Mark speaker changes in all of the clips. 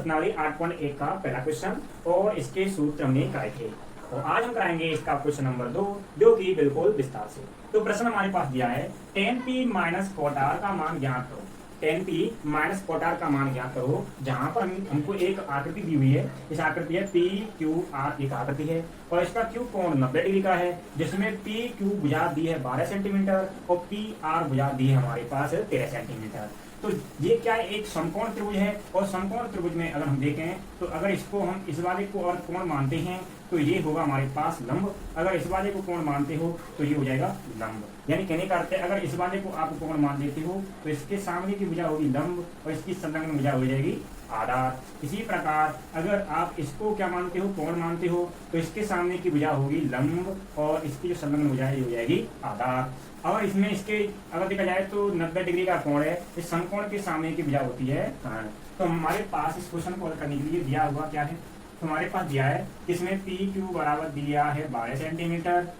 Speaker 1: प्रश्नावली 8.1 का पहला क्वेश्चन और इसके सूत्र हमने कराए थे। और आज हम कराएंगे इसका क्वेश्चन नंबर 2 जो कि बिल्कुल विस्तार से। तो प्रश्न हमारे पास दिया है 10p माइनस cot r का मान ज्ञात करो। 10p माइनस cot r का मान ज्ञात करो, जहां पर हमको एक आकृति दी हुई है। इस आकृति है पी क्यू आर, एक आकृति है और इसका क्यू कोण 90 डिग्री का है, जिसमें पी क्यू भुजा दी है 12 सेंटीमीटर और पी आर भुजा दी है हमारे पास 13 सेंटीमीटर। तो ये क्या है, एक समकोण त्रिभुज है और समकोण त्रिभुज में अगर हम देखें तो अगर इसको हम इस वाले को और कोण मानते हैं तो ये होगा हमारे पास लंब, अगर इस वाले को कोण मानते हो तो ये हो जाएगा लंब। यानी कहने का अर्थ है अगर इस वाले को आप कोण मान लेते हो तो इसके सामने की भुजा होगी लंब और इसकी संलग्न भुजा हो जाएगी आधार। इसी प्रकार अगर आप इसको क्या मानते हो, कोण मानते हो, तो इसके सामने की भुजा होगी लंब और इसकी जो संलग्न भुजा है हो जाएगी आधार। और इसमें इसके अगर देखा जाए तो 90 डिग्री का कोण है, इस समकोण के सामने की भुजा होती है कर्ण। तो हमारे पास इस क्वेश्चन को हल करने के लिए दिया हुआ क्या है, तो हमारे पास दिया है इसमें पी क्यू बराबर दिया है 12 सेंटीमीटर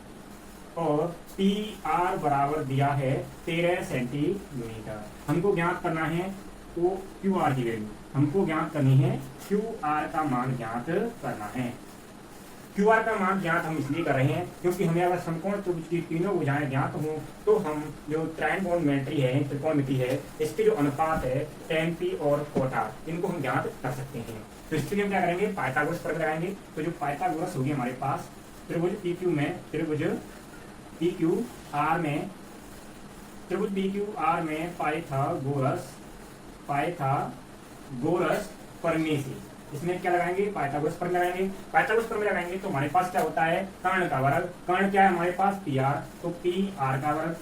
Speaker 1: और पी आर बराबर दिया है 13 सेंटीमीटर। हमको ज्ञात करना है वो क्यू आर की वैल्यू, हमको ज्ञात करनी है क्यू आर का मान ज्ञात करना है। क्यू आर का मान ज्ञात हम इसलिए कर रहे हैं क्योंकि हमें अगर समकोण त्रिभुज की तीनों भुजाएं ज्ञात हों तो हम जो ट्रायंगोनोमेट्री है, त्रिकोणमिति है, इसके जो अनुपात है tan p और cot r, इनको हम ज्ञात कर सकते हैं। तो इसके लिए हम क्या करेंगे, पाइथागोरस प्रमेय लगाएंगे। तो जो पाइथागोरस होगी हमारे पास त्रिभुज पी क्यू में, त्रिभुज पी क्यू आर में, त्रिभुज पी क्यू आर में पाइथागोरस प्रमेय से इसमें क्या लगाएंगे, पाइथागोरस प्रमेय लगाएंगे। पाइथागोरस प्रमेय लगाएंगे तो हमारे पास क्या होता है, कर्ण का वर्ग। कर्ण क्या है हमारे पास पी आर, तो पी आर का वर्ग,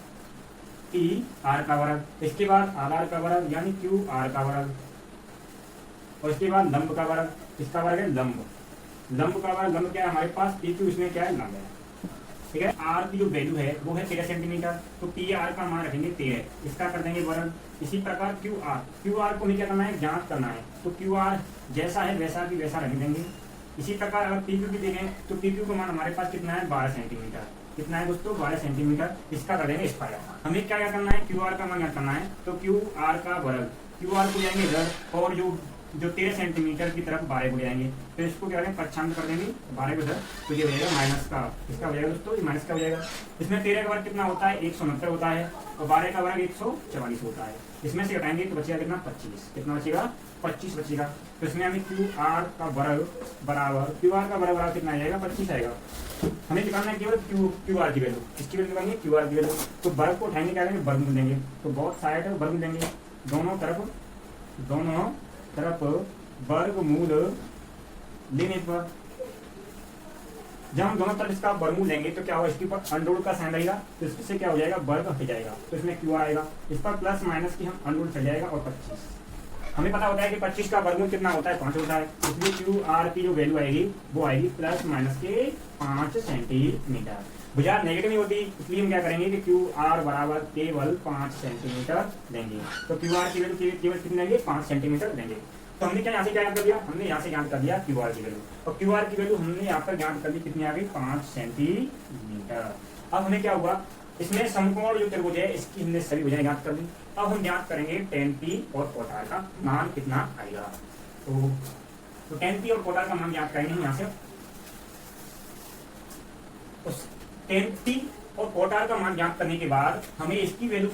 Speaker 1: पी आर का वर्ग। इसके बाद आधार का वर्ग यानी क्यू आर का वर्ग और इसके बाद लंब का वर्ग, इसका वर्ग है लंब। लंब का वर्ग, लंब क्या है हमारे पास पी क्यू, इसमें क्या है लंब है। ठीक है, आर की जो वैल्यू है वो है 13 सेंटीमीटर, तो पी आर का मान रखेंगे 13, इसका कर देंगे वर्ग। इसी प्रकार क्यू आर को हमें क्या करना है, ज्ञात करना है। तो क्यू आर जैसा है वैसा की वैसा रख देंगे। इसी प्रकार अगर पी क्यू की देखें तो पी क्यू का मान हमारे पास कितना है, 12 सेंटीमीटर। कितना है दोस्तों, 12 सेंटीमीटर। इसका कर देंगे स्क्वायर। हमें क्या करना है, क्यू आर का मान ज्ञात करना है। तो क्यू आर का वर्ग, क्यू आर को जाएंगे रद्द और जो 13 सेंटीमीटर की तरफ 12 को जाएंगे, तो इसको क्या करेंगे, पक्षांत कर देंगे 12 को इधर, तो ये हो जाएगा माइनस का, इसका हो जाएगा दोस्तों, ये माइनस का हो जाएगा। इसमें 13 का वर्ग कितना होता है, 190 होता है और 12 का वर्ग 144 होता है। इसमें से घटाएंगे तो बचेगा कितना, 25। कितना बचेगा, 25 बचेगा। तो इसमें हमें क्यू आर का वर्ग बराबर, क्यू आर का वर्ग बराबर कितना आ जाएगा, 25 आएगा। हमें निकालना है केवल क्यू आर की वैल्यू, इसकी वैल्यू निकालेंगे क्यू आर की वैल्यू। तो वर्ग को उठाएंगे, क्या करेंगे, वर्गमूल देंगे। तो बहुत साइड वर्गमूल देंगे, दोनों तरफ वर्गमूल लेने पर, जब हम दोनों तरफ इसका वर्गमूल लेंगे तो क्या होगा, इसके ऊपर अंडर का साइन रहेगा, तो इससे क्या हो जाएगा, वर्ग हट जाएगा। तो इसमें क्यू आर आएगा, इस पर प्लस माइनस की हम अंडर चल जाएगा और 25। हमें पता होता है कि 25 का वर्गमूल कितना होता है, 5 होता है। इसलिए क्यू आर की जो वैल्यू आएगी वो आएगी प्लस माइनस के 5 सेंटीमीटर। भुजा नेगेटिव नहीं होती, इसलिए हम क्या करेंगे कि क्यू आर बराबर केवल 5 सेंटीमीटर देंगे। तो क्यू आर की वैल्यू केवल कितनी देंगे, 5 सेंटीमीटर देंगे। तो हमने क्या यहाँ से ज्ञात कर दिया, हमने यहाँ से ज्ञात कर दिया क्यू आर की वैल्यू, और क्यू आर की वैल्यू हमने यहाँ पर ज्ञात कर दी, कितनी आ गई, 5 सेंटीमीटर। अब हमें क्या हुआ, इसमें समकोण जो त्रिभुज है इसकी हमने सभी भुजाएं ज्ञात कर दी। अब हम ज्ञात करेंगे tan p और cot r का मान कितना आएगा। तो tan p और cot r का मान ज्ञात करेंगे यहाँ से। उस tan p और cot r का मान ज्ञात करने के बाद हमें इसकी वैल्यू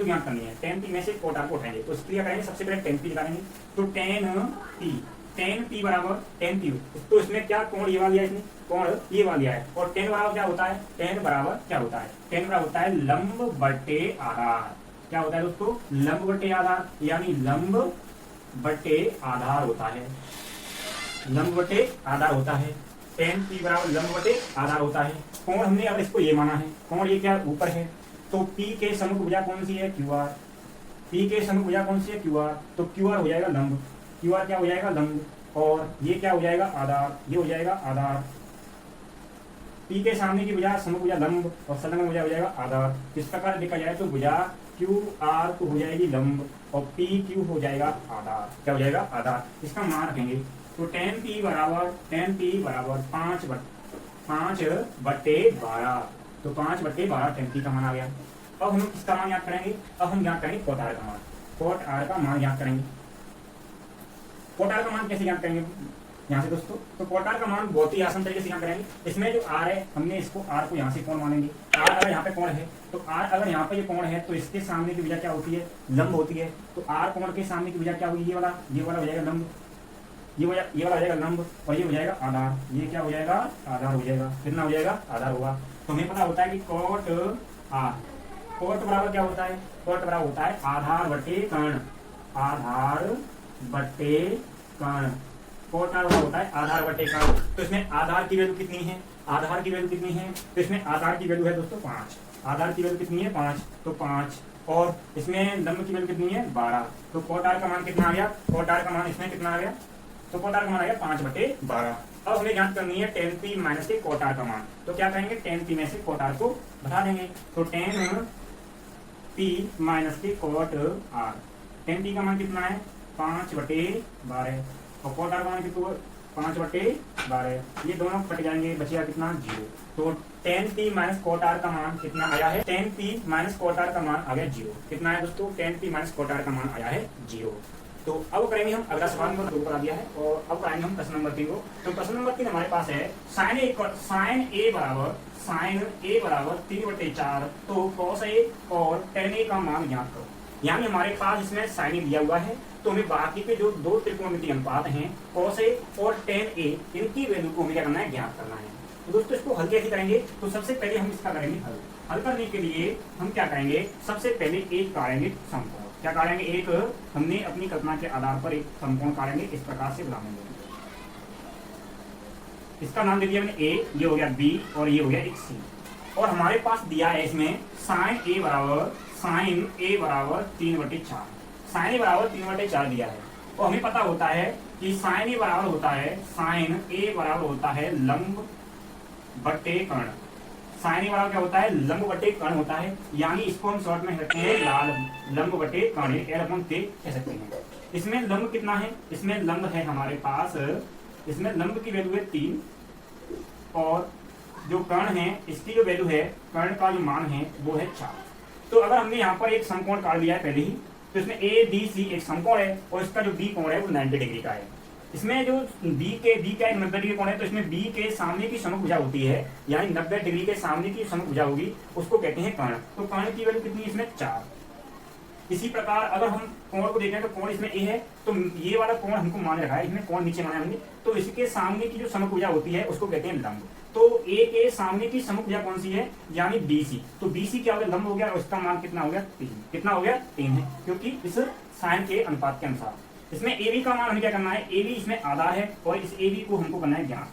Speaker 1: ज्ञात करनी है। tan p में से cot r को उठाएंगे, तो इसके लिए करेंगे, सबसे पहले tan p निकालेंगे। तो tan p बराबर tan p, तो इसमें क्या कोण ये वाला लिया, इसने कोण ये वाला लिया है। और tan बराबर क्या होता है, tan बराबर क्या होता है, tan बराबर होता है लंब बटे आधार। क्या होता है दोस्तों, लंब बटे आधार, यानी लंब बटे आधार होता है, लंब बटे आधार होता है। tan p बराबर लंब बटे आधार होता है। कोण हमने अब इसको ये माना है, कोण ये क्या ऊपर है, तो p के सम्मुख भुजा कौन सी है, क्यू आर। p के सम्मुख भुजा कौन सी है, क्यू आर। तो क्यू आर हो जाएगा लंब, क्यू आर क्या हो जाएगा, लंब, और ये क्या हो जाएगा, आधार, ये हो जाएगा आधार। p के सामने की भुजा सम्मुख भुजा लंब और संलग्न भुजा हो जाएगा आधार। इस प्रकार देखा जाए तो भुजा क्यू आर को हो जाएगी लंब और पी क्यू हो जाएगा आधार। क्या हो जाएगा, आधार। इसका मान रखेंगे, तो tan p बराबर 5/12। तो 5/12 tan p का मान आ गया। अब हम किसका मान याद करेंगे, अब हम याद करेंगे cot r का मान। cot r का मान याद करेंगे। कोट आर का मान कैसे ज्ञात करेंगे यहाँ से दोस्तों? तो कोट आर का मान बहुत ही आसान तरीके से ज्ञात करेंगे। इसमें जो आर है, हमने इसको आर को यहाँ से कोण मानेंगे। आर अगर यहाँ पे कोण है तो आर अगर यहाँ पे ये कोण है तो इसके सामने की भुजा क्या होती है? लंब होती है। तो आर कोण के सामने की भुजा क्या होगी? ये वाला हो जाएगा लंब, ये वाला हो जाएगा लंब, और ये हो जाएगा आधार। ये क्या हो जाएगा? आधार हो जाएगा। कितना हो जाएगा? आधार होगा। तो हमें पता होता है कि कोट आर, कोट बराबर क्या होता है? कोट बराबर होता है आधार बटे कर्ण, आधार बटे कर्ण। कोट आर होता है आधार बटे कर्ण। तो इसमें आधार की वैल्यू कितनी है? आधार की वैल्यू कितनी है? तो इसमें आधार की वैल्यू है दोस्तों 5। आधार की वैल्यू कितनी है? 5। तो 5, और इसमें लंब की वैल्यू कितनी है? 12। तो कोट आर का मान कितना आ गया? कोट आर का मान इसमें कितना आ गया? तो कोट आर का मान आ गया 5/12। अब हमें ज्ञात करनी है tan p माइनस के कोट आर का मान। तो क्या करेंगे? tan p में से कोट आर को घटा देंगे। तो tan p माइनस के कोट आर, tan p का मान कितना है? 5/12, और कोट आर का मान कितना? 5/12। ये दोनों कट जाएंगे, बचेगा कितना? 0। तो tan p minus cot R का मान कितना आया है? tan p minus cot R का मान आ गया 0। कितना है दोस्तों? tan p minus cot R का मान आया है 0। तो अब करेंगे हम अगला सवाल नंबर 2 करा दिया है, और अब कराएंगे हम प्रश्न नंबर 3 को। तो प्रश्न नंबर 3 हमारे पास है sin a बराबर 3/4 तो cos a और tan a का मान ज्ञात करो। यानी हमारे पास इसमें sin a दिया हुआ है, तो हमें बाकी के जो दो त्रिकोणमितीय अनुपात हैं cos a और tan a, इनकी वैल्यू को हमें क्या करना है? ज्ञात करना है। तो दोस्तों इसको हल कैसे करेंगे? तो सबसे पहले हम इसका करेंगे हल करने के लिए हम क्या करेंगे? सबसे पहले एक काटेंगे समकोण। क्या काटेंगे? एक हमने अपनी कल्पना के आधार पर एक समकोण काटेंगे, इस प्रकार से बनाएंगे। इसका नाम दे दिया मैंने a, ये हो गया b, और ये हो गया एक c। और हमारे पास दिया है इसमें sin a बराबर 3/4, sin a बराबर 3/4 दिया है। और हमें पता होता है कि sin a बराबर होता है लंब बटे कर्ण। sin a बराबर क्या होता है? लंब बटे कर्ण होता है। यानी इसको हम शॉर्ट में कहते हैं लाल लंब बटे कर्ण, L/K कह सकते हैं। इसमें लंब कितना है? इसमें लंब है हमारे पास, इसमें लंब की वैल्यू है 3, और जो कर्ण है इसकी जो वैल्यू है, कर्ण का जो मान है वो है 4। तो अगर हमने यहाँ पर एक समकोण काट लिया है पहले ही, तो इसमें ABC एक समकोण है, और इसका जो B कोण है वो 90 डिग्री का है। इसमें जो B का एक 90 डिग्री कोण है, तो इसमें B के सामने की समभुजा होती है, यानी 90 डिग्री के सामने की समभुजा होगी, उसको कहते हैं कर्ण। तो कर्ण की वैल्यू कितनी है? इसमें 4। इसी प्रकार अगर हम कोण को देखें तो कोण इसमें A है, तो ये वाला कोण हमको मान रखा है, इसमें कोण नीचे माना हमने, तो इसके सामने की जो समभुजा होती है उसको कहते हैं लंब। तो A के सामने की समभुजा कौन सी है? यानी BC। तो BC क्या हो गया? लंब हो गया, और इसका मान कितना हो गया? 3। कितना हो गया? 3 है, क्योंकि इस साइन के अनुपात के अनुसार। इसमें AB का मान हमें क्या करना है? AB इसमें आधा है, और इस AB को हमको करना है ज्ञात।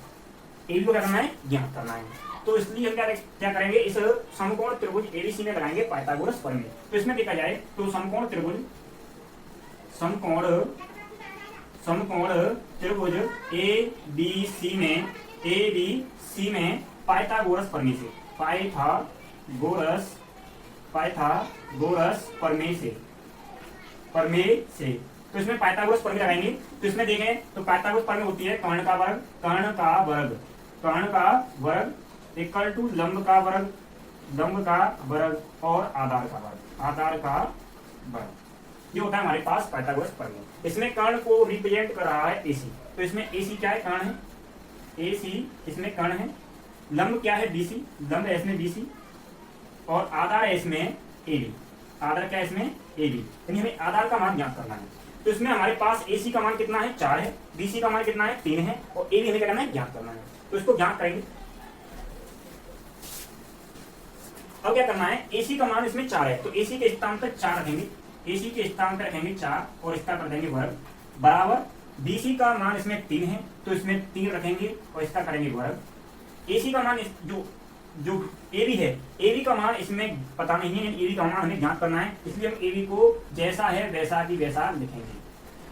Speaker 1: AB को क्या करना है? ज्ञात करना है। तो इसलिए हम क्या करेंगे? इस समकोण त्रिभुज ABC में लगाएंगे पाइथागोरस प्रमेय। तो इसमें देखा जाए तो समकोण त्रिभुज ABC में पाइथागोरस प्रमेय से, पाइथागोरस प्रमेय से तो इसमें पाइथागोरस प्रमेय लगाएंगे। तो इसमें देखें तो पाइथागोरस प्रमेय होती है कर्ण का वर्ग इक्वल टू लंब का वर्ग और आधार का वर्ग। ये होता है हमारे पास पाइथागोरस प्रमेय। इसमें कर्ण को रिप्रेजेंट कर रहा है AC। तो इसमें AC क्या है? कर्ण है। AC इसमें कर्ण है। लंब क्या है? BC, लंब है इसमें BC, और आधार है इसमें AB। आधार क्या है इसमें? AB। यानी हमें आधार का मान ज्ञात करना है। तो इसमें हमारे पास AC का मान कितना है? 4 है, BC का मान कितना है? 3 है, और AB हमें क्या करना है? ज्ञात करना है। तो इसको ज्ञात करेंगे। अब क्या करना है? AC का मान इसमें 4 है, तो AC के स्थान पर 4 रखेंगे, AC के स्थान पर रखेंगे 4, और इसका कर देंगे वर्ग, बराबर BC का मान इसमें 3 है, तो इसमें 3 रखेंगे और इसका करेंगे वर्ग। AC का मान जो AB है, AB का मान इसमें पता नहीं है, AB का मान हमें ज्ञात करना है, इसलिए हम AB को जैसा है वैसा की वैसा लिखेंगे।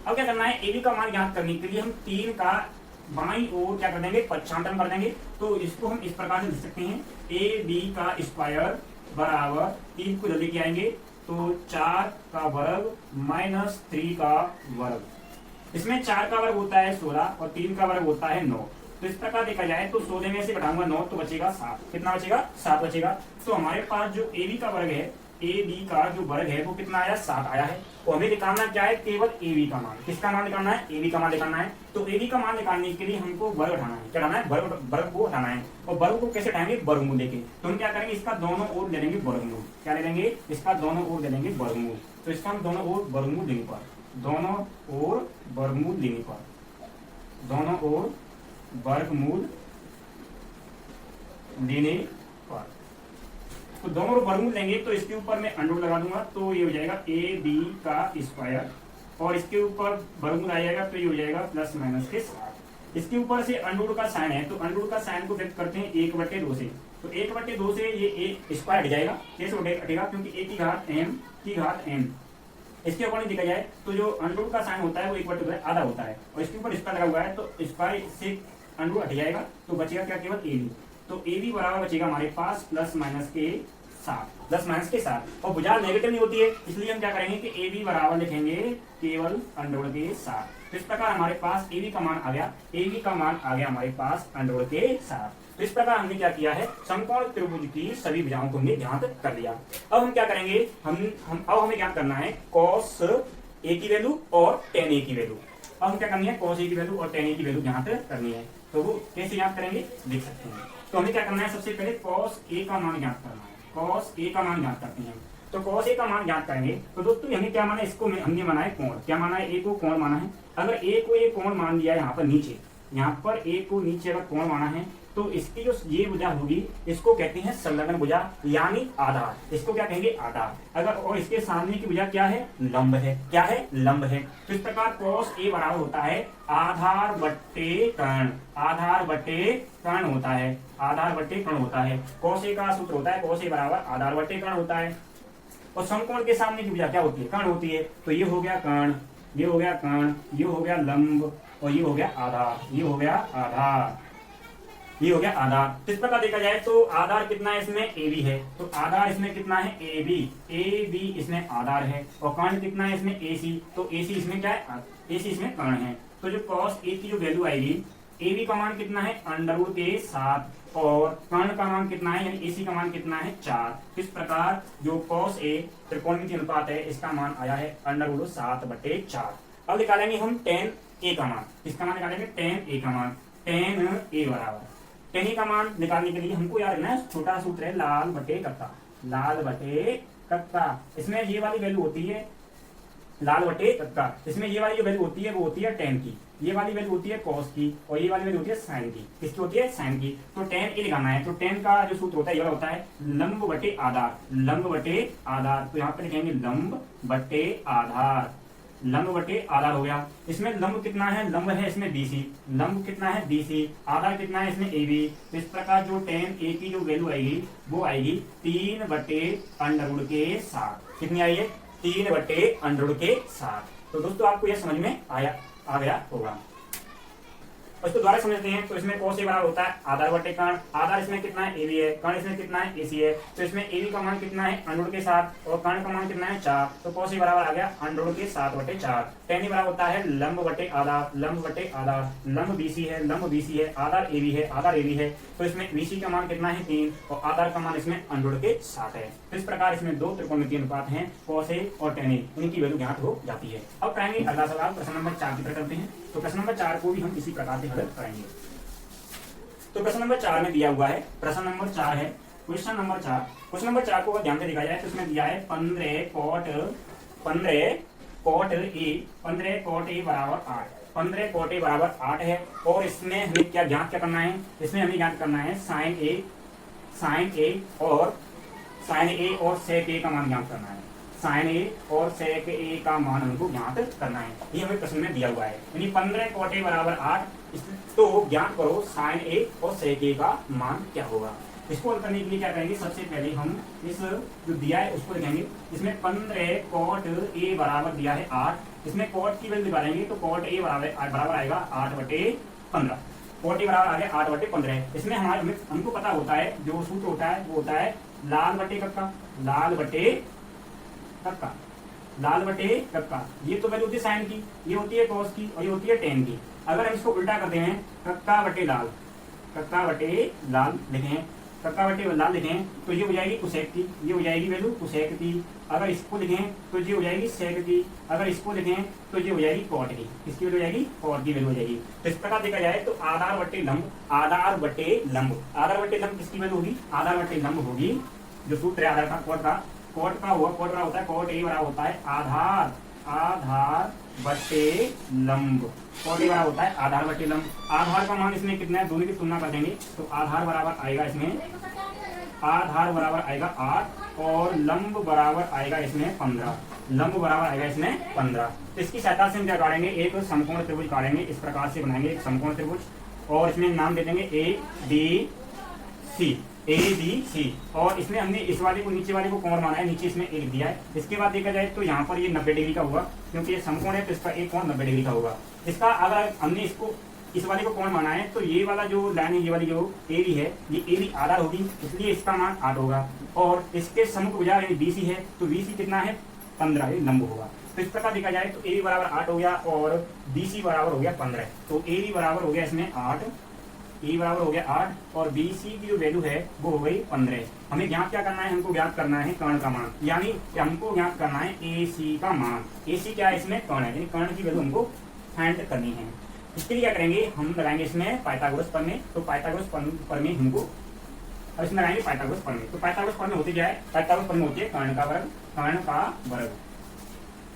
Speaker 1: अब क्या करना है? AB का मान ज्ञात करने के लिए हम 3 का बाईं ओर क्या कर देंगे? पक्षांतरण कर देंगे। तो इसको हम इस प्रकार से लिख सकते हैं, AB का स्क्वायर बराबर 3 को जल्दी आएंगे तो 4 का वर्ग माइनस 3 का वर्ग। इसमें 4 का वर्ग होता है 16 और 3 का वर्ग होता है 9। तो इस प्रकार देखा जाए तो 16 में से घटाऊंगा 9 तो बचेगा 7। कितना बचेगा? 7 बचेगा। तो हमारे पास जो AB का वर्ग है, ए बी का जो वर्ग है वो कितना आया 7 आया है। और हमें निकालना क्या है केवल ए बी का मान। किसका मान निकालना है? ए बी का मान निकालना है। तो ए बी का मान निकालने के लिए हमको वर्ग उठाना है। क्या उठाना है? वर्ग को उठाना है। और वर्ग को कैसे उठाएंगे? वर्गमूल लेके। तो हम क्या करेंगे इसका दोनों ओर ले लेंगे वर्गमूल। क्या ले लेंगे? इसका दोनों ओर ले लेंगे वर्गमूल। तो इसका हम दोनों ओर वर्गमूल लेने पर दोनों ओर वर्गमूल लेने पर दोनों ओर वर्गमूल लेने पर तो दोनों वर्गमूल लेंगे तो इसके ऊपर मैं अंडर लगा दूंगा तो ये हो जाएगा ए बी का स्क्वायर और इसके ऊपर वर्गमूल आ जाएगा तो ये हो जाएगा प्लस माइनस के साथ। इसके ऊपर से अंडर का साइन है तो अंडर का साइन को व्यक्त करते हैं 1/2 से। तो 1/2 से ये ए स्क्वायर हट जाएगा। कैसे हटेगा? क्योंकि ए की घात m इसके ऊपर देखा जाए तो जो अंडर का साइन होता है वो 1/2 आधा होता है और इसके ऊपर स्क्वायर लगा हुआ है तो स्क्वायर से अंडर हट जाएगा तो बचेगा क्या? केवल ए बी। तो ए बी बराबर बचेगा हमारे पास प्लस माइनस के साथ। और भुजा नेगेटिव नहीं होती है इसलिए हम क्या करेंगे कि ए बी बराबर लिखेंगे केवल अंडर के साथ। तो इस प्रकार हमारे पास ए बी का मान आ गया हमारे पास अंडर के साथ। तो इस प्रकार हमने क्या किया है समकोण त्रिभुज की सभी भुजाओं को हमने ज्ञात कर लिया। अब हम क्या करेंगे अब हमें ज्ञात करना है cos a की वैल्यू और tan a की वैल्यू। अब हम क्या करनी है cos a की वैल्यू और tan a की वैल्यू ज्ञात करनी है। तो वो कैसे ज्ञात करेंगे देख सकते हैं। तो हमें क्या करना है सबसे पहले cos a का मान ज्ञात करना है। cos a का मान ज्ञात करते हैं। तो cos a का मान ज्ञात करेंगे तो दोस्तों हमें क्या माना है? इसको हमने माना है कोण। क्या माना है? a को कोण माना है। अगर a को ये कोण मान दिया यहाँ पर a को नीचे अगर कोण माना है तो इसकी जो ये भुजा होगी इसको कहते हैं संलग्न भुजा यानी आधार। इसको क्या कहेंगे? आधार। अगर और इसके सामने की भुजा क्या है? लंब है। क्या है? लंब है। तो इस प्रकार cos a बराबर होता है आधार बट्टे कर्ण होता है। cos a का सूत्र होता है cos a बराबर आधार बट्टे कर्ण होता है। और समकोण के सामने की भुजा क्या होती है? कर्ण होती है। तो ये हो गया कर्ण, ये हो गया लंब और ये हो गया आधार। तो इस प्रकार देखा जाए तो आधार कितना है इसमें? ए बी है। तो आधार इसमें कितना है? ए बी इसमें आधार है। और कर्ण कितना है इसमें? ए सी। तो ए सी इसमें क्या है? ए सी इसमें कर्ण है। तो जो cos a की जो वैल्यू आएगी ए बी का मान कितना है? अंडर के 7 और कर्ण का मान कितना है यानी ए सी का मान कितना है? 4। इस प्रकार जो cos a त्रिकोणमितीय अनुपात है इसका मान आया है अंडर 7/4। अब निकालेंगे हम tan a का मान। इसका मान निकालेंगे tan a का मान। tan a बराबर tan a का मान निकालने के लिए हमको याद रखना है छोटा सूत्र है लाल बटे कक्का। इसमें ये वाली वैल्यू होती है लाल बटे कक्का। इसमें ये वाली जो वैल्यू होती है वो होती है tan की, ये वाली वैल्यू होती है cos की और ये वाली वैल्यू होती है sin की। किसकी होती है? sin की। तो tan a निकालना है। तो tan का जो सूत्र होता है ये होता है लंब बटे आधार। तो यहाँ पे लिखेंगे लंब बटे आधार हो गया। इसमें लंब कितना है? लंब है इसमें BC। लंब कितना है? BC। आधार कितना है इसमें AB। तो इस प्रकार जो tan a की जो वैल्यू आएगी वो आएगी 3/√7। कितनी आई है? 3/√7। तो दोस्तों आपको यह समझ में आ गया होगा। और इसको द्वारा समझते हैं तो इसमें cos a बराबर होता है आधार बटे कर्ण। आधार इसमें कितना है? AB है। कर्ण इसमें कितना है? AC है। तो इसमें AB का मान कितना है? अंडर के 7 और कर्ण का मान कितना है? 4। तो cos a बराबर आ गया अंडर के 7/4। tan a बराबर होता है लंब बटे आधार। लंब BC है, आधार AB है। तो इसमें BC का मान कितना है? 3 और आधार का मान इसमें अंडर के 7 है। तो इस प्रकार इसमें दो त्रिकोणमितीय अनुपात हैं cos a और tan a, इनकी वैल्यू ज्ञात हो जाती है। अब करेंगे अगला सवाल प्रश्न नंबर 4 की तरफ करते हैं। तो प्रश्न नंबर 4 को भी हम इसी प्रकार से हल करेंगे। तो प्रश्न नंबर 4 में दिया हुआ है प्रश्न नंबर 4 है क्वेश्चन नंबर 4 को अगर ध्यान से देखा जाए तो इसमें दिया है 15 cot a बराबर 8। 15 cot a बराबर 8 है। और इसमें हमें क्या करना है? इसमें हमें ज्ञात करना है sin a और sec a का मान ज्ञात करना है। sin a और sec a का मान हमको ज्ञात करना है। ये हमें प्रश्न में दिया हुआ है यानी 15 cot a बराबर 8। तो ज्ञात करो sin a और sec a का मान क्या होगा। इसको हल करने के लिए क्या करेंगे? सबसे पहले हम इस जो दिया है उसको लिखेंगे। इसमें 15 cot a बराबर दिया है 8। इसमें cot की वैल्यू निकालेंगे तो cot a बराबर आएगा 8/15। cot a बराबर आ गया 8/15। इसमें हमको पता होता है जो सूत्र होता है वो होता है लाल बटे कक्का। ये तो वैल्यू होती है साइन की, ये होती है cos की और ये होती है tan की। अगर हम इसको उल्टा करते हैं कक्का बटे लाल लिखें कक्का बटे लाल लिखें तो ये हो जाएगी कुसेक की, ये हो जाएगी वैल्यू कुसेक की। अगर इसको लिखें तो ये हो जाएगी सेक की। अगर इसको लिखें तो ये हो जाएगी कॉट की। किसकी वैल्यू हो जाएगी? कॉट की वैल्यू हो जाएगी। तो इस प्रकार देखा जाए तो आधार बटे लंब, आधार बटे लंब, आधार बटे लंब किसकी वैल्यू होगी? आधार बटे लंब होगी। जो सूत्र है आधार का, कॉट का हुआ, कॉट बराबर होता है कॉट ए बराबर होता है आधार, आधार बटे लंब। कॉट ए बराबर होता है आधार बटे लंब। आधार का मान इसमें कितना है? दोनों की तुलना कर देंगे तो आधार बराबर आएगा इसमें, आधार बराबर आएगा 8 और लंब बराबर आएगा इसमें 15। लंब बराबर आएगा इसमें 15। तो इसकी सहायता से हम क्या काटेंगे? एक समकोण त्रिभुज काटेंगे। इस प्रकार से बनाएंगे एक समकोण त्रिभुज और इसमें नाम दे देंगे A B C, A B C. और इसमें हमने इस वाले को, नीचे वाले को कोण माना है, नीचे इसमें एक दिया है। इसके बाद देखा जाए तो यहाँ पर ये 90 डिग्री का हुआ, क्योंकि ये समकोण है तो इसका एक कोण 90 डिग्री का होगा। इसका अगर हमने इसको, इस वाले को कोण माना है तो ये वाला जो लाइन है, ये वाली जो ए बी है, ये ए बी आधार होगी, इसलिए इसका मान 8 होगा। और इसके समुख भुजा यानी बी सी है तो बी सी कितना है? 15, ये लंब होगा। तो इस प्रकार देखा जाए तो ए बी बराबर 8 हो गया और बी सी बराबर हो गया 15। तो ए बी बराबर हो गया इसमें 8, ए बराबर हो गया 8 और बी सी की जो वैल्यू है वो हो गई 15। हमें ज्ञात क्या करना है? हमको ज्ञात करना है कर्ण का मान, यानी हमको ज्ञात करना है ए सी का मान। ए सी क्या है? इसमें कर्ण है, यानी कर्ण की वैल्यू हमको फाइंड करनी है। इसके लिए क्या करेंगे? हम लगाएंगे इसमें पाइथागोरस प्रमेय। तो पाइथागोरस प्रमेय हमको, और इसमें लगाएंगे पाइथागोरस प्रमेय। तो पाइथागोरस प्रमेय होती क्या है? पाइथागोरस प्रमेय होती है कर्ण का वर्ग, कर्ण का वर्ग।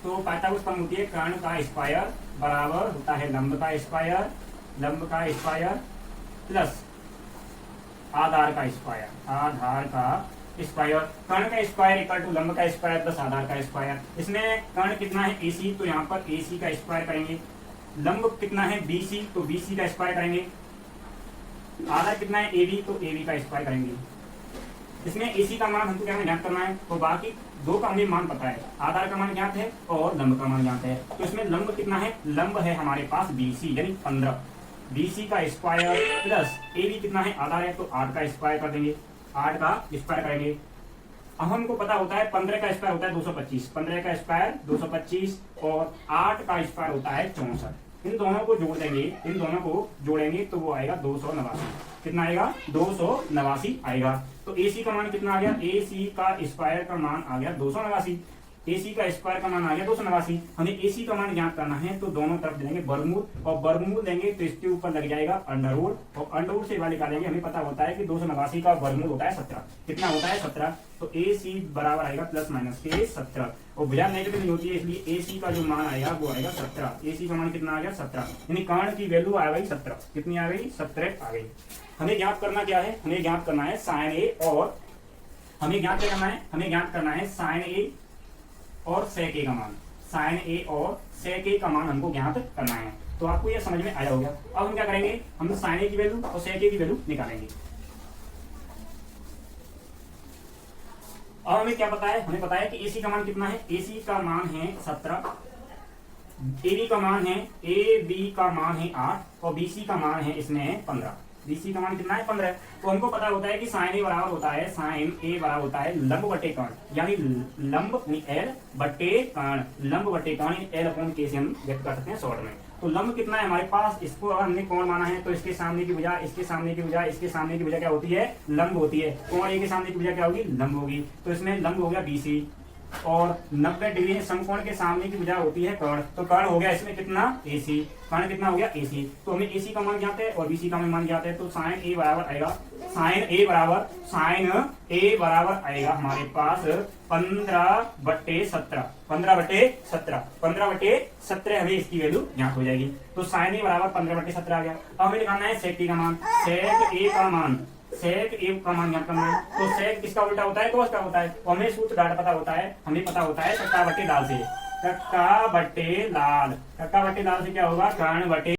Speaker 1: तो पाइथागोरस प्रमेय होती है कर्ण का स्क्वायर बराबर होता है लंब का स्क्वायर, लंब का स्क्वायर प्लस आधार का स्क्वायर, आधार का स्क्वायर। कर्ण का स्क्वायर इक्वल टू लंब का स्क्वायर प्लस आधार का स्क्वायर। इसमें कर्ण कितना है? AC, तो यहाँ पर AC का स्क्वायर करेंगे। लंब कितना है? BC, तो BC का स्क्वायर करेंगे। आधार कितना है? AB, तो AB का स्क्वायर करेंगे। इसमें AC का मान हमको क्या ज्ञात करना है? तो बाकी दो का हमें मान पता है, आधार का मान ज्ञात है और लंब का मान ज्ञात है। तो इसमें लंब कितना है? लंब है हमारे पास BC यानी 15, BC का स्क्वायर प्लस AB कितना है? आधार है तो 8 का स्क्वायर कर देंगे, 8 का स्क्वायर करेंगे। अब हमको पता होता है 15 का स्क्वायर होता है 225, 15 का स्क्वायर 225 और 8 का स्क्वायर होता है 64। इन दोनों को जोड़ देंगे, इन दोनों को जोड़ेंगे तो वो आएगा 289। कितना आएगा? 289 आएगा। तो AC का मान कितना आ गया? AC का स्क्वायर का मान आ गया 289। AC का स्क्वायर का मान आ गया 289। हमें AC का मान ज्ञात करना है तो दोनों तरफ देंगे वर्गमूल, और वर्गमूल देंगे तो इसके ऊपर लग जाएगा अंडर रूट, और अंडर रूट से वाले निकालेंगे। हमें पता होता है कि 289 का वर्गमूल होता है 17। कितना होता है? 17। तो AC बराबर आएगा प्लस माइनस के 17, और भुजा नेगेटिव नहीं होती है इसलिए AC का जो मान आएगा वो आएगा 17। AC का मान कितना आ गया? 17, यानी कर्ण की वैल्यू आ गई 17। कितनी आ गई? 17 आ गई। हमें ज्ञात करना क्या है? हमें ज्ञात करना है साइन ए, और हमें ज्ञात क्या करना है? हमें ज्ञात करना है साइन ए और सेक ए का मान। साइन ए और सेक ए का मान हमको ज्ञात करना है। तो आपको यह समझ में आया होगा। अब हम क्या करेंगे? हम साइन ए की वैल्यू और सेक ए की वैल्यू निकालेंगे। अब हमें क्या पता है? हमें पता है कि AC का मान कितना है? AC का मान है 17, AB का मान है, AB का मान है 8 और BC का मान है इसमें 15। BC का मान कितना है? 15। तो हमको पता होता है कि साइन ए बराबर होता है, साइन ए बराबर होता है लंब बटे कर्ण, यानी लंब L बटे कर्ण, लंब बटे कर्ण L अपॉन K से हम व्यक्त कर सकते हैं शॉर्ट में। तो लंब कितना है हमारे पास? इसको अगर हमने कोण माना है तो इसके सामने की भुजा, इसके सामने की भुजा, इसके सामने की भुजा क्या होती है? लंब होती है। कोण ए के सामने की भुजा क्या होगी? लंब होगी। तो इसमें लंब हो गया BC, और 90 डिग्री समकोण के सामने की भुजा होती है कर्ण, तो कर्ण हो गया इसमें कितना? AC। कर्ण कितना हो गया? AC। तो हमें AC का मान ज्ञात है और BC का मान ज्ञात है। तो साइन ए बराबर आएगा, साइन ए बराबर आएगा हमारे पास 15/17, 15/17, 15/17 हमें इसकी वैल्यू ज्ञात हो जाएगी। तो साइन ए बराबर 15/17 आ गया। अब हमें निकालना है सेक ए का मान। सेक ए का मान, सेक ए का मान ज्ञात करना है। तो सेक किसका उल्टा होता है? कोस का होता है। तो हमें सूत्र डाटा पता होता है, हमें पता होता है कक्का बटे लाल से। कक्का बटे लाल, कक्का बटे लाल से क्या होगा? कर्ण बटे